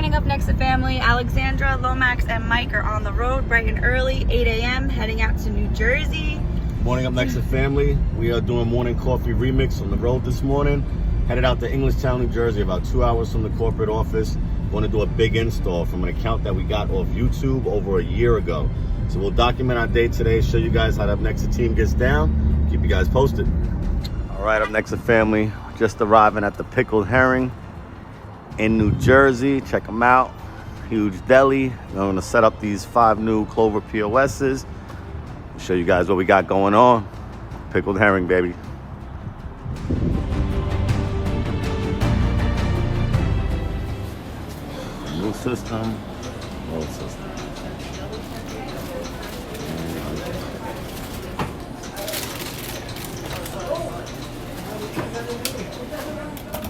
morning, UpNexa family. Alexandra, Lomax, and Mike are on the road bright and early, 8 a.m., heading out to New Jersey. Morning, UpNexa family. We are doing morning coffee remix on the road this morning. Headed out to Englishtown, New Jersey, about 2 hours from the corporate office. Going to do a big install from an account that we got off YouTube over a year ago. So we'll document our day today, show you guys how the UpNexa team gets down, keep you guys posted. All right, UpNexa family, just arriving at the Pickled Herring in New Jersey. Check them out. Huge deli. I'm going to set up these 5 new Clover POSs. Show you guys what we got going on. Pickled herring, baby. New system. Old system.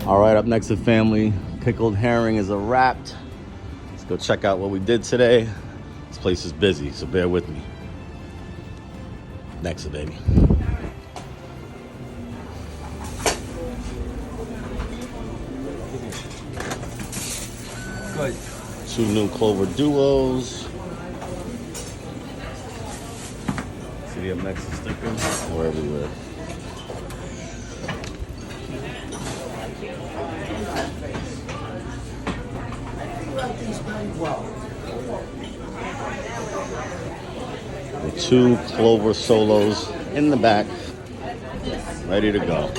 All right, UpNexa family. Pickled herring is a wrap. Let's go check out what we did today. This place is busy, so bear with me. Nexa, baby. Good. 2 new Clover Duos. See the UpNexa stickers? They're everywhere. The 2 Clover Solos in the back, ready to go.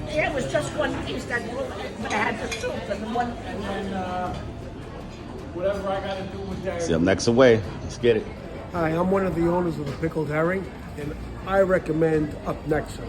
Yeah, it was just one piece that I had the soup and the one. Whatever I got to do with that. See UpNexa way. Let's get it. Hi, I'm one of the owners of the Pickled Herring, and I recommend UpNexa.